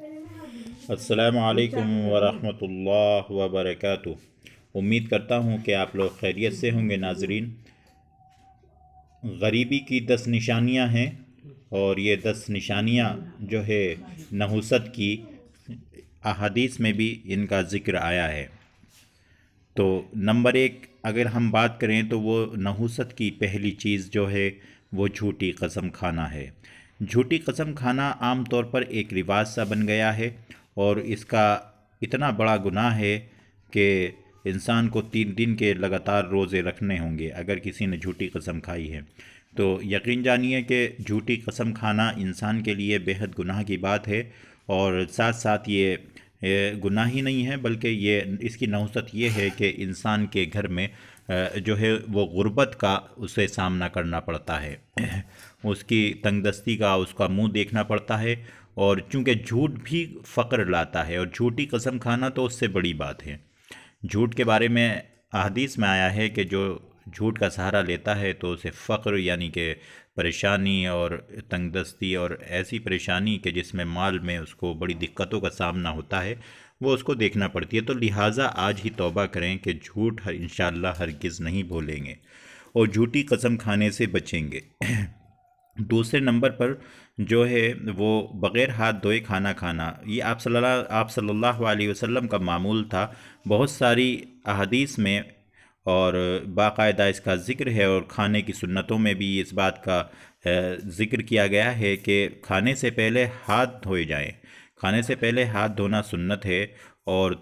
السلام علیکم ورحمۃ اللہ وبرکاتہ۔ امید کرتا ہوں کہ آپ لوگ خیریت سے ہوں گے ناظرین۔ غریبی کی 10 نشانیاں ہیں، اور یہ 10 نشانیاں جو ہے نحوست کی احادیث میں بھی ان کا ذکر آیا ہے۔ تو نمبر 1 اگر ہم بات کریں تو وہ نحوست کی پہلی چیز جو ہے وہ جھوٹی قسم کھانا ہے۔ جھوٹی قسم کھانا عام طور پر ایک رواج سا بن گیا ہے، اور اس کا اتنا بڑا گناہ ہے کہ انسان کو 3 دن کے لگاتار روزے رکھنے ہوں گے اگر کسی نے جھوٹی قسم کھائی ہے۔ تو یقین جانیے کہ جھوٹی قسم کھانا انسان کے لیے بے حد گناہ کی بات ہے، اور ساتھ ساتھ یہ گناہ ہی نہیں ہے بلکہ اس کی نحوست یہ ہے کہ انسان کے گھر میں جو ہے وہ غربت کا اسے سامنا کرنا پڑتا ہے، اس کی تنگ دستی کا، اس کا منہ دیکھنا پڑتا ہے، اور چونکہ جھوٹ بھی فقر لاتا ہے، اور جھوٹی قسم کھانا تو اس سے بڑی بات ہے۔ جھوٹ کے بارے میں احادیث میں آیا ہے کہ جو جھوٹ کا سہارا لیتا ہے تو اسے فقر یعنی کہ پریشانی اور تنگ دستی اور ایسی پریشانی کہ جس میں مال میں اس کو بڑی دقتوں کا سامنا ہوتا ہے وہ اس کو دیکھنا پڑتی ہے۔ تو لہٰذا آج ہی توبہ کریں کہ جھوٹ انشاءاللہ ہرگز نہیں بھولیں گے اور جھوٹی قسم کھانے سے بچیں گے۔ دوسرے نمبر پر جو ہے وہ بغیر ہاتھ دھوئے کھانا کھانا، یہ آپ صلی اللہ علیہ وسلم کا معمول تھا۔ بہت ساری احادیث میں اور باقاعدہ اس کا ذکر ہے، اور کھانے کی سنتوں میں بھی اس بات کا ذکر کیا گیا ہے کہ کھانے سے پہلے ہاتھ دھوئے جائیں۔ کھانے سے پہلے ہاتھ دھونا سنت ہے، اور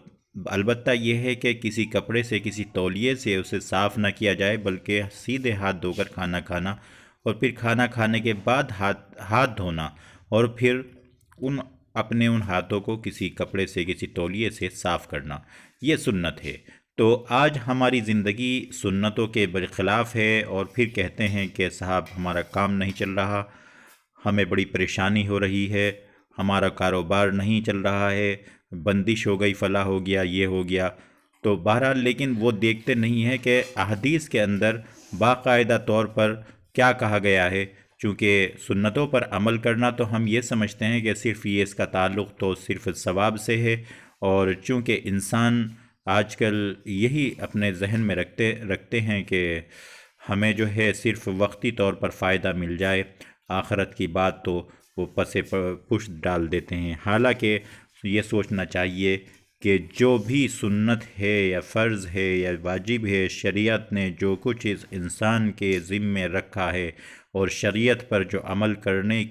البتہ یہ ہے کہ کسی کپڑے سے، کسی تولیے سے اسے صاف نہ کیا جائے بلکہ سیدھے ہاتھ دھو کر کھانا کھانا، اور پھر کھانا کھانے کے بعد ہاتھ دھونا، اور پھر اپنے ان ہاتھوں کو کسی کپڑے سے، کسی تولیے سے صاف کرنا، یہ سنت ہے۔ تو آج ہماری زندگی سنتوں کے برخلاف ہے، اور پھر کہتے ہیں کہ صاحب ہمارا کام نہیں چل رہا، ہمیں بڑی پریشانی ہو رہی ہے، ہمارا کاروبار نہیں چل رہا ہے، بندش ہو گئی، فلاں ہو گیا، یہ ہو گیا۔ تو بہرحال لیکن وہ دیکھتے نہیں ہیں کہ احادیث کے اندر باقاعدہ طور پر کیا کہا گیا ہے۔ چونکہ سنتوں پر عمل کرنا تو ہم یہ سمجھتے ہیں کہ صرف یہ اس کا تعلق تو صرف ثواب سے ہے، اور چونکہ انسان آج کل یہی اپنے ذہن میں رکھتے ہیں کہ ہمیں جو ہے صرف وقتی طور پر فائدہ مل جائے، آخرت کی بات تو وہ پس پشت ڈال دیتے ہیں۔ حالانکہ یہ سوچنا چاہیے کہ جو بھی سنت ہے یا فرض ہے یا واجب ہے، شریعت نے جو کچھ اس انسان کے ذمے رکھا ہے اور شریعت پر جو عمل کرنے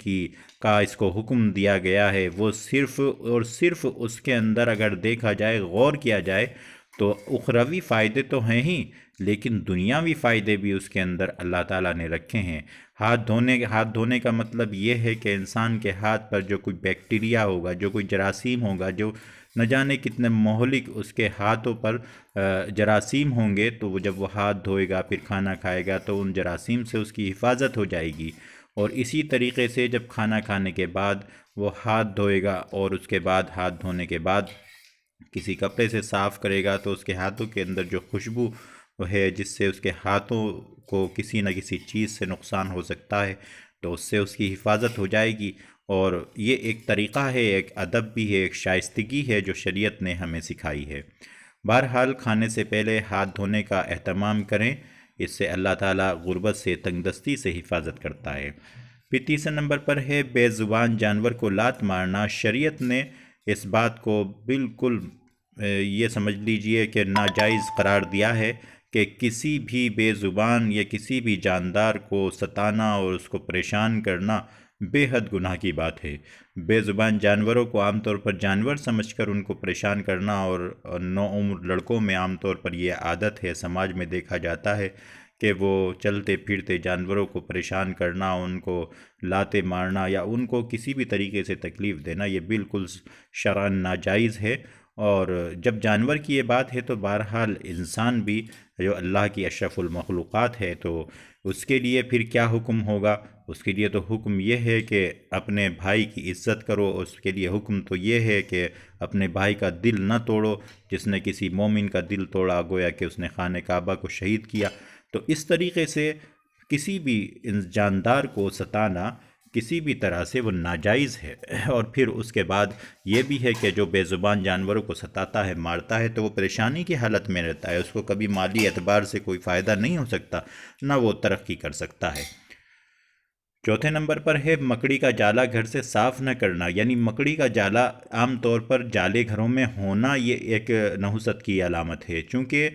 کا اس کو حکم دیا گیا ہے، وہ صرف اور صرف اس کے اندر اگر دیکھا جائے، غور کیا جائے تو اخروی فائدے تو ہیں ہی، لیکن دنیاوی فائدے بھی اس کے اندر اللہ تعالیٰ نے رکھے ہیں۔ ہاتھ دھونے کا مطلب یہ ہے کہ انسان کے ہاتھ پر جو کوئی بیکٹیریا ہوگا، جو کوئی جراثیم ہوگا، جو نہ جانے کتنے مہلک اس کے ہاتھوں پر جراثیم ہوں گے، تو وہ جب وہ ہاتھ دھوئے گا پھر کھانا کھائے گا تو ان جراثیم سے اس کی حفاظت ہو جائے گی۔ اور اسی طریقے سے جب کھانا کھانے کے بعد وہ ہاتھ دھوئے گا، اور اس کے بعد ہاتھ دھونے کے بعد کسی کپڑے سے صاف کرے گا، تو اس کے ہاتھوں کے اندر جو خوشبو ہے جس سے اس کے ہاتھوں کو کسی نہ کسی چیز سے نقصان ہو سکتا ہے، تو اس سے اس کی حفاظت ہو جائے گی۔ اور یہ ایک طریقہ ہے، ایک ادب بھی ہے، ایک شائستگی ہے جو شریعت نے ہمیں سکھائی ہے۔ بہرحال کھانے سے پہلے ہاتھ دھونے کا اہتمام کریں، اس سے اللہ تعالیٰ غربت سے، تنگ دستی سے حفاظت کرتا ہے۔ پھر تیسرے نمبر پر ہے بے زبان جانور کو لات مارنا۔ شریعت نے اس بات کو بالکل یہ سمجھ لیجئے کہ ناجائز قرار دیا ہے کہ کسی بھی بے زبان یا کسی بھی جاندار کو ستانا اور اس کو پریشان کرنا بے حد گناہ کی بات ہے۔ بے زبان جانوروں کو عام طور پر جانور سمجھ کر ان کو پریشان کرنا، اور نوعمر لڑکوں میں عام طور پر یہ عادت ہے، سماج میں دیکھا جاتا ہے کہ وہ چلتے پھرتے جانوروں کو پریشان کرنا، ان کو لاتے مارنا یا ان کو کسی بھی طریقے سے تکلیف دینا، یہ بالکل شرعاً ناجائز ہے۔ اور جب جانور کی یہ بات ہے تو بہرحال انسان بھی جو اللہ کی اشرف المخلوقات ہے، تو اس کے لیے پھر کیا حکم ہوگا؟ اس کے لیے تو حکم یہ ہے کہ اپنے بھائی کی عزت کرو، اس کے لیے حکم تو یہ ہے کہ اپنے بھائی کا دل نہ توڑو۔ جس نے کسی مومن کا دل توڑا گویا کہ اس نے خانہ کعبہ کو شہید کیا۔ تو اس طریقے سے کسی بھی جاندار کو ستانا کسی بھی طرح سے وہ ناجائز ہے۔ اور پھر اس کے بعد یہ بھی ہے کہ جو بے زبان جانوروں کو ستاتا ہے، مارتا ہے، تو وہ پریشانی کی حالت میں رہتا ہے، اس کو کبھی مالی اعتبار سے کوئی فائدہ نہیں ہو سکتا، نہ وہ ترقی کر سکتا ہے۔ چوتھے نمبر پر ہے مکڑی کا جالا گھر سے صاف نہ کرنا، یعنی مکڑی کا جالا عام طور پر جالے گھروں میں ہونا یہ ایک نحوست کی علامت ہے، چونکہ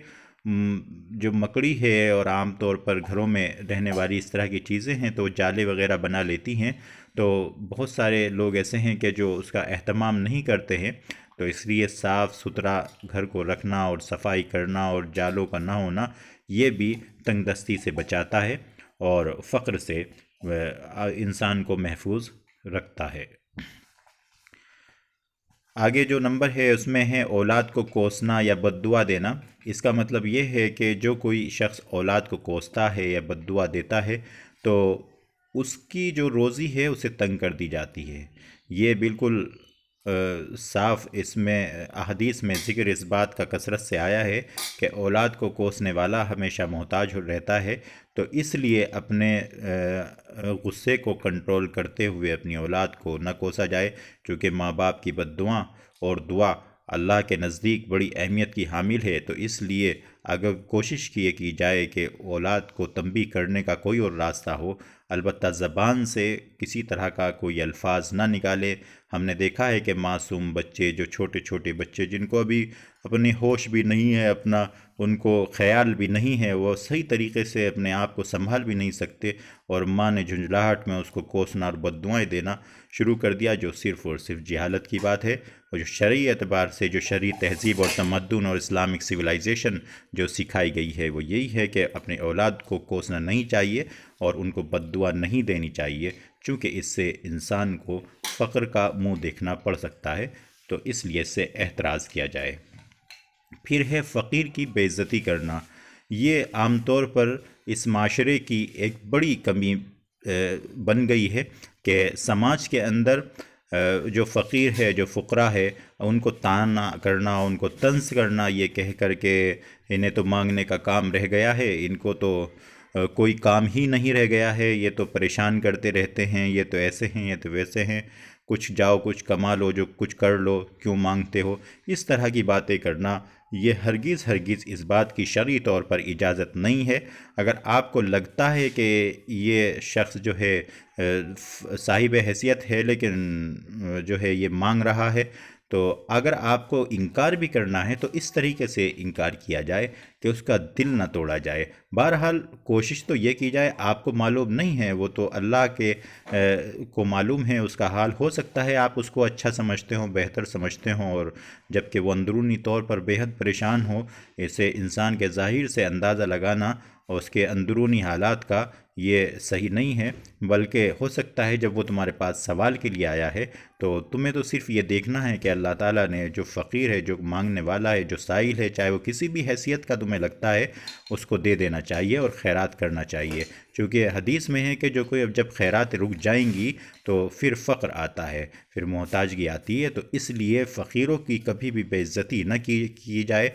جو مکڑی ہے اور عام طور پر گھروں میں رہنے والی اس طرح کی چیزیں ہیں تو جالے وغیرہ بنا لیتی ہیں، تو بہت سارے لوگ ایسے ہیں کہ جو اس کا اہتمام نہیں کرتے ہیں، تو اس لیے صاف ستھرا گھر کو رکھنا اور صفائی کرنا اور جالوں کا نہ ہونا یہ بھی تنگ دستی سے بچاتا ہے اور فقر سے انسان کو محفوظ رکھتا ہے۔ آگے جو نمبر ہے اس میں ہے اولاد کو کوسنا یا بد دعا دینا۔ اس کا مطلب یہ ہے کہ جو کوئی شخص اولاد کو کوستا ہے یا بد دعا دیتا ہے تو اس کی جو روزی ہے اسے تنگ کر دی جاتی ہے۔ یہ بالکل صاف اس میں احادیث میں ذکر اس بات کا کثرت سے آیا ہے کہ اولاد کو کوسنے والا ہمیشہ محتاج رہتا ہے، تو اس لیے اپنے غصے کو کنٹرول کرتے ہوئے اپنی اولاد کو نہ کوسا جائے، کیونکہ ماں باپ کی بد دعا اور دعا اللہ کے نزدیک بڑی اہمیت کی حامل ہے، تو اس لیے اگر کوشش کی جائے کہ اولاد کو تنبیہ کرنے کا کوئی اور راستہ ہو، البتہ زبان سے کسی طرح کا کوئی الفاظ نہ نکالے۔ ہم نے دیکھا ہے کہ معصوم بچے، جو چھوٹے چھوٹے بچے جن کو ابھی اپنی ہوش بھی نہیں ہے، ان کو خیال بھی نہیں ہے، وہ صحیح طریقے سے اپنے آپ کو سنبھال بھی نہیں سکتے، اور ماں نے جھنجھلاہٹ میں اس کو کوسنا اور بد دعائیں دینا شروع کر دیا، جو صرف اور صرف جہالت کی بات ہے۔ اور جو شرعی اعتبار سے جو شرعی تہذیب اور تمدن اور اسلامک سویلائزیشن جو سکھائی گئی ہے وہ یہی ہے کہ اپنے اولاد کو کوسنا نہیں چاہیے اور ان کو بد دعا نہیں دینی چاہیے، چونکہ اس سے انسان کو فقر کا منہ دیکھنا پڑ سکتا ہے، تو اس لیے اس سے احتراز کیا جائے۔ پھر ہے فقیر کی بے عزتی کرنا۔ یہ عام طور پر اس معاشرے کی ایک بڑی کمی بن گئی ہے کہ سماج کے اندر جو فقیر ہے، جو فقراء ہے، ان کو طعنہ کرنا، ان کو طنز کرنا، یہ کہہ کر کے انہیں تو مانگنے کا کام رہ گیا ہے، ان کو تو کوئی کام ہی نہیں رہ گیا ہے، یہ تو پریشان کرتے رہتے ہیں، یہ تو ایسے ہیں، یہ تو ویسے ہیں، کچھ جاؤ کچھ کما لو، جو کچھ کر لو، کیوں مانگتے ہو، اس طرح کی باتیں کرنا یہ ہرگز اس بات کی شرعی طور پر اجازت نہیں ہے۔ اگر آپ کو لگتا ہے کہ یہ شخص جو ہے صاحب حیثیت ہے لیکن جو ہے یہ مانگ رہا ہے، تو اگر آپ کو انکار بھی کرنا ہے تو اس طریقے سے انکار کیا جائے کہ اس کا دل نہ توڑا جائے۔ بہرحال کوشش تو یہ کی جائے، آپ کو معلوم نہیں ہے، وہ تو اللہ کے کو معلوم ہے اس کا حال، ہو سکتا ہے آپ اس کو اچھا سمجھتے ہوں، بہتر سمجھتے ہوں، اور جبکہ وہ اندرونی طور پر بے حد پریشان ہو۔ اسے انسان کے ظاہر سے اندازہ لگانا اور اس کے اندرونی حالات کا یہ صحیح نہیں ہے، بلکہ ہو سکتا ہے جب وہ تمہارے پاس سوال کے لیے آیا ہے تو تمہیں تو صرف یہ دیکھنا ہے کہ اللہ تعالیٰ نے جو فقیر ہے، جو مانگنے والا ہے، جو سائل ہے، چاہے وہ کسی بھی حیثیت کا تمہیں لگتا ہے، اس کو دے دینا چاہیے اور خیرات کرنا چاہیے، کیونکہ حدیث میں ہے کہ جو کوئی جب خیرات رک جائیں گی تو پھر فقر آتا ہے، پھر محتاجگی آتی ہے، تو اس لیے فقیروں کی کبھی بھی بے عزتی نہ کی جائے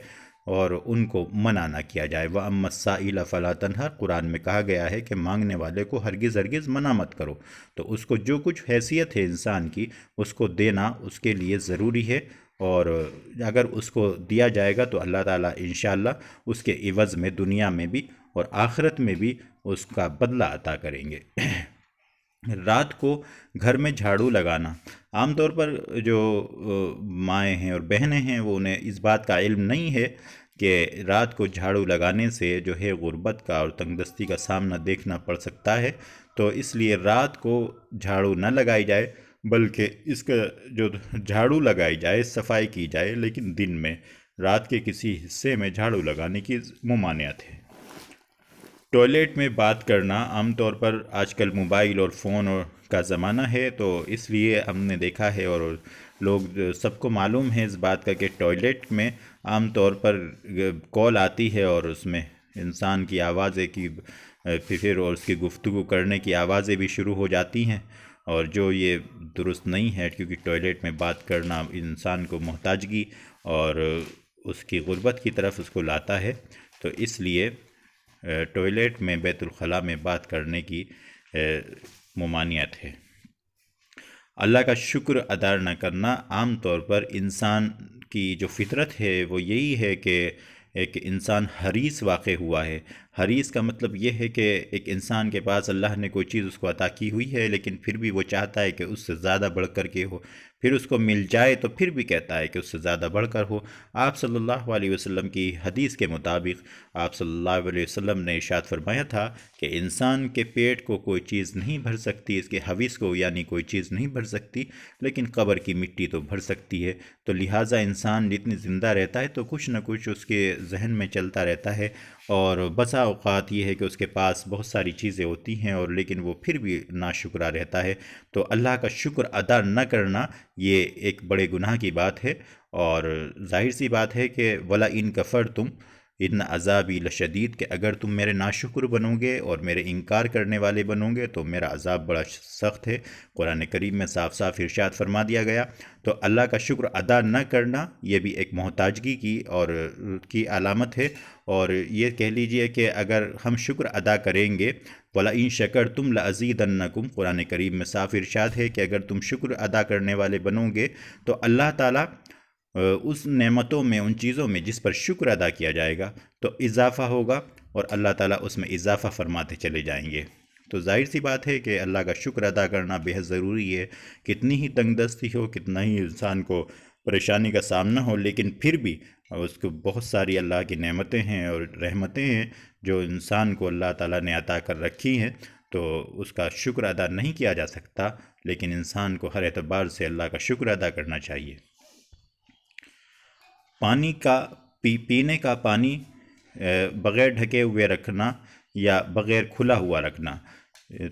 اور ان کو منع نہ کیا جائے۔ وَأَمَّا السَّائِلَ فَلَا تَنْهَرْ، قرآن میں کہا گیا ہے کہ مانگنے والے کو ہرگز منع مت کرو، تو اس کو جو کچھ حیثیت ہے انسان کی اس کو دینا اس کے لیے ضروری ہے، اور اگر اس کو دیا جائے گا تو اللہ تعالیٰ انشاءاللہ اس کے عوض میں دنیا میں بھی اور آخرت میں بھی اس کا بدلہ عطا کریں گے۔ رات کو گھر میں جھاڑو لگانا۔ عام طور پر جو مائیں ہیں اور بہنیں ہیں وہ انہیں اس بات کا علم نہیں ہے کہ رات کو جھاڑو لگانے سے جو ہے غربت کا اور تنگ دستی کا سامنا دیکھنا پڑ سکتا ہے، تو اس لیے رات کو جھاڑو نہ لگائی جائے، بلکہ اس کا جو جھاڑو لگائی جائے، صفائی کی جائے، لیکن دن میں، رات کے کسی حصے میں جھاڑو لگانے کی ممانعت ہے۔ ٹوائلٹ میں بات کرنا۔ عام طور پر آج کل موبائل اور فون کا زمانہ ہے، تو اس لیے ہم نے دیکھا ہے اور لوگ سب کو معلوم ہے اس بات کا کہ ٹوائلٹ میں عام طور پر کال آتی ہے اور اس میں انسان کی آوازیں کی پھر اور اس کی گفتگو کرنے کی آوازیں بھی شروع ہو جاتی ہیں، اور جو یہ درست نہیں ہے، کیونکہ ٹوائلٹ میں بات کرنا انسان کو محتاجگی اور اس کی غربت کی طرف اس کو لاتا ہے، تو اس لیے ٹوائلٹ میں بیت الخلاء میں بات کرنے کی ممانعت ہے۔ اللہ کا شکر ادا نہ کرنا عام طور پر انسان کی جو فطرت ہے وہ یہی ہے کہ ایک انسان حریص واقع ہوا ہے۔ حریص کا مطلب یہ ہے کہ ایک انسان کے پاس اللہ نے کوئی چیز اس کو عطا کی ہوئی ہے، لیکن پھر بھی وہ چاہتا ہے کہ اس سے زیادہ بڑھ کر کے ہو، پھر اس کو مل جائے تو پھر بھی کہتا ہے کہ اس سے زیادہ بڑھ کر ہو۔ آپ صلی اللہ علیہ وسلم کی حدیث کے مطابق آپ صلی اللہ علیہ وسلم نے ارشاد فرمایا تھا کہ انسان کے پیٹ کو کوئی چیز نہیں بھر سکتی، اس کے حویث کو یعنی کوئی چیز نہیں بھر سکتی، لیکن قبر کی مٹی تو بھر سکتی ہے۔ تو لہٰذا انسان جتنی زندہ رہتا ہے تو کچھ نہ کچھ اس کے ذہن میں چلتا رہتا ہے، اور بسا اوقات یہ ہے کہ اس کے پاس بہت ساری چیزیں ہوتی ہیں اور لیکن وہ پھر بھی ناشکرا رہتا ہے۔ تو اللہ کا شکر ادا نہ کرنا یہ ایک بڑے گناہ کی بات ہے، اور ظاہر سی بات ہے کہ وَلَئِن كَفَرْتُمْ ان عذابی لشدید، کہ اگر تم میرے ناشکر بنو گے اور میرے انکار کرنے والے بنو گے تو میرا عذاب بڑا سخت ہے۔ قرآن کریم میں صاف صاف ارشاد فرما دیا گیا۔ تو اللہ کا شکر ادا نہ کرنا یہ بھی ایک محتاجگی کی علامت ہے، اور یہ کہہ لیجئے کہ اگر ہم شکر ادا کریں گے وَلَئِن شَكَرْتُمْ لَأَزِيدَنَّكُمْ، قرآن کریم میں صاف ارشاد ہے کہ اگر تم شکر ادا کرنے والے بنو گے تو اللہ تعالیٰ اس نعمتوں میں، ان چیزوں میں جس پر شکر ادا کیا جائے گا تو اضافہ ہوگا، اور اللہ تعالیٰ اس میں اضافہ فرماتے چلے جائیں گے۔ تو ظاہر سی بات ہے کہ اللہ کا شکر ادا کرنا بہت ضروری ہے، کتنی ہی تنگ دستی ہو، کتنا ہی انسان کو پریشانی کا سامنا ہو، لیکن پھر بھی اس کو بہت ساری اللہ کی نعمتیں ہیں اور رحمتیں ہیں جو انسان کو اللہ تعالیٰ نے عطا کر رکھی ہیں، تو اس کا شکر ادا نہیں کیا جا سکتا، لیکن انسان کو ہر اعتبار سے اللہ کا شکر ادا کرنا چاہیے۔ پانی کا پینے کا پانی بغیر ڈھکے ہوئے رکھنا یا بغیر کھلا ہوا رکھنا،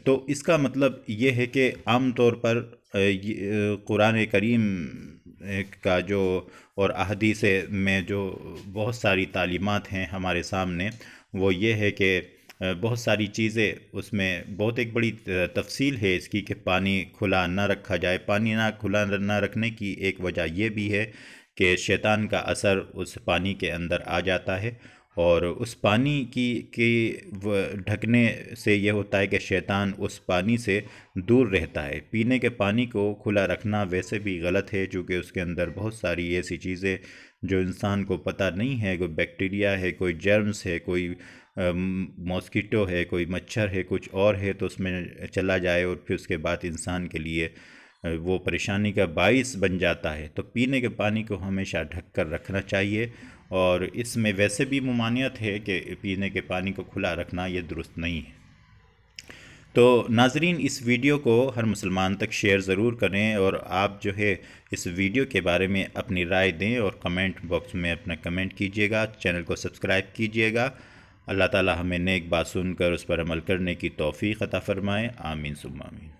تو اس کا مطلب یہ ہے کہ عام طور پر قرآن کریم کا جو اور احادیث میں جو بہت ساری تعلیمات ہیں ہمارے سامنے، وہ یہ ہے کہ بہت ساری چیزیں اس میں بہت ایک بڑی تفصیل ہے اس کی کہ پانی کھلا نہ رکھا جائے۔ پانی نہ کھلا نہ رکھنے کی ایک وجہ یہ بھی ہے کہ شیطان کا اثر اس پانی کے اندر آ جاتا ہے، اور اس پانی کی ڈھکنے سے یہ ہوتا ہے کہ شیطان اس پانی سے دور رہتا ہے۔ پینے کے پانی کو کھلا رکھنا ویسے بھی غلط ہے، چونکہ اس کے اندر بہت ساری ایسی چیزیں جو انسان کو پتہ نہیں ہے، کوئی بیکٹیریا ہے، کوئی جرمز ہے، کوئی ماسکیٹو ہے، کوئی مچھر ہے، کچھ اور ہے، تو اس میں چلا جائے اور پھر اس کے بعد انسان کے لیے وہ پریشانی کا باعث بن جاتا ہے۔ تو پینے کے پانی کو ہمیشہ ڈھک کر رکھنا چاہیے، اور اس میں ویسے بھی ممانعت ہے کہ پینے کے پانی کو کھلا رکھنا یہ درست نہیں ہے۔ تو ناظرین، اس ویڈیو کو ہر مسلمان تک شیئر ضرور کریں، اور آپ جو ہے اس ویڈیو کے بارے میں اپنی رائے دیں اور کمنٹ باکس میں اپنا کمنٹ کیجئے گا، چینل کو سبسکرائب کیجئے گا۔ اللہ تعالی ہمیں نیک بات سن کر اس پر عمل کرنے کی توفیق عطا فرمائے، آمین ثم آمین۔